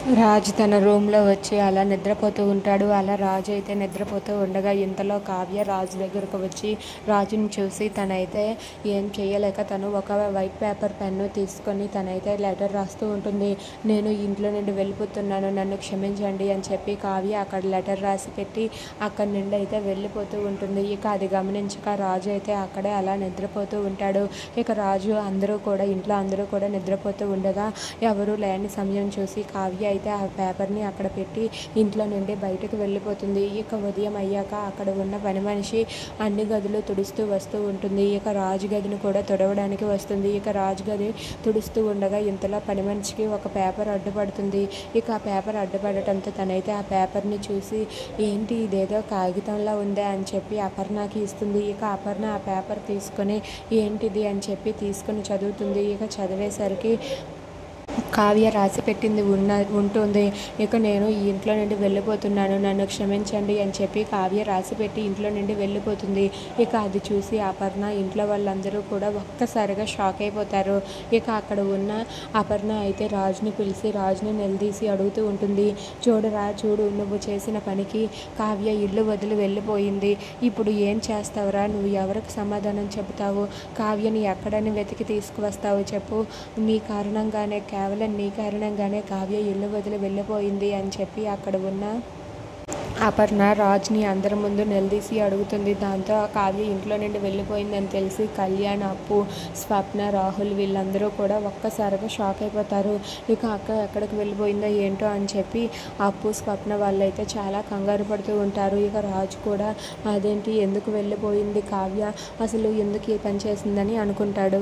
రాజు తన రూమ్లో వచ్చి అలా నిద్రపోతూ ఉంటాడు. అలా రాజు అయితే నిద్రపోతూ ఉండగా ఇంతలో కావ్య రాజు దగ్గరకు వచ్చి రాజుని చూసి తనైతే ఏం చేయలేక తను ఒక వైట్ పేపర్ పెన్ను తీసుకొని తనైతే లెటర్ రాస్తూ ఉంటుంది. నేను ఇంట్లో నుండి వెళ్ళిపోతున్నాను, నన్ను క్షమించండి అని చెప్పి కావ్య అక్కడ లెటర్ రాసి పెట్టి అక్కడి నుండి అయితే వెళ్ళిపోతూ ఉంటుంది. ఇక అది గమనించక రాజు అయితే అక్కడే అలా నిద్రపోతూ ఉంటాడు. ఇక రాజు ఇంట్లో అందరూ కూడా నిద్రపోతూ ఉండగా ఎవరూ లేని సమయం చూసి కావ్య అయితే ఆ పేపర్ని అక్కడ పెట్టి ఇంట్లో నుండి బయటకు వెళ్ళిపోతుంది. ఇక ఉదయం అయ్యాక అక్కడ ఉన్న పని మనిషి అన్ని గదులు తుడుస్తూ వస్తూ ఉంటుంది. ఇక రాజు గదిని కూడా తుడవడానికి వస్తుంది. ఇక రాజు గది తుడుస్తూ ఉండగా ఇంతలో పని మనిషికి ఒక పేపర్ అడ్డుపడుతుంది. ఇక ఆ పేపర్ అడ్డుపడటంతో తనైతే ఆ పేపర్ని చూసి ఏంటి ఇదేదో కాగితంలా ఉందే అని చెప్పి అపర్ణకి ఇస్తుంది. ఇక అపర్ణ ఆ పేపర్ తీసుకొని ఏంటిది అని చెప్పి తీసుకొని చదువుతుంది. ఇక చదివేసరికి కావ్య రాసి పెట్టింది ఉంటుంది. ఇక నేను ఈ ఇంట్లో నుండి వెళ్ళిపోతున్నాను, నన్ను క్షమించండి అని చెప్పి కావ్య రాసి పెట్టి ఇంట్లో నుండి వెళ్ళిపోతుంది. ఇక అది చూసి అపర్ణ ఇంట్లో వాళ్ళందరూ కూడా ఒక్కసారిగా షాక్ అయిపోతారు. ఇక అక్కడ ఉన్న అపర్ణ అయితే రాజుని పిలిచి రాజుని నిలదీసి అడుగుతూ ఉంటుంది. చూడు నువ్వు చేసిన పనికి కావ్య ఇల్లు వదిలి వెళ్ళిపోయింది, ఇప్పుడు ఏం చేస్తావురా, నువ్వు ఎవరికి సమాధానం చెబుతావు, కావ్యని ఎక్కడని వెతికి తీసుకువస్తావు చెప్పు, కేవలం నీ కారణంగానే కావ్య ఇల్లు వదిలి వెళ్ళిపోయింది అని చెప్పి అక్కడ ఉన్న అపర్ణ రాజ్ని అందరి ముందు నిలదీసి అడుగుతుంది. దాంతో కావ్య ఇంట్లో నుండి వెళ్ళిపోయిందని తెలిసి కళ్యాణ్, అప్పు, స్వప్న, రాహుల్ వీళ్ళందరూ కూడా ఒక్కసారిగా షాక్ అయిపోతారు. ఇక అక్క ఎక్కడికి వెళ్ళిపోయిందో ఏంటో అని చెప్పి అప్పు, స్వప్న వాళ్ళైతే చాలా కంగారు పడుతూ ఉంటారు. ఇక రాజు కూడా అదేంటి ఎందుకు వెళ్ళిపోయింది కావ్య, అసలు ఎందుకు ఈ పని చేసిందని అనుకుంటాడు.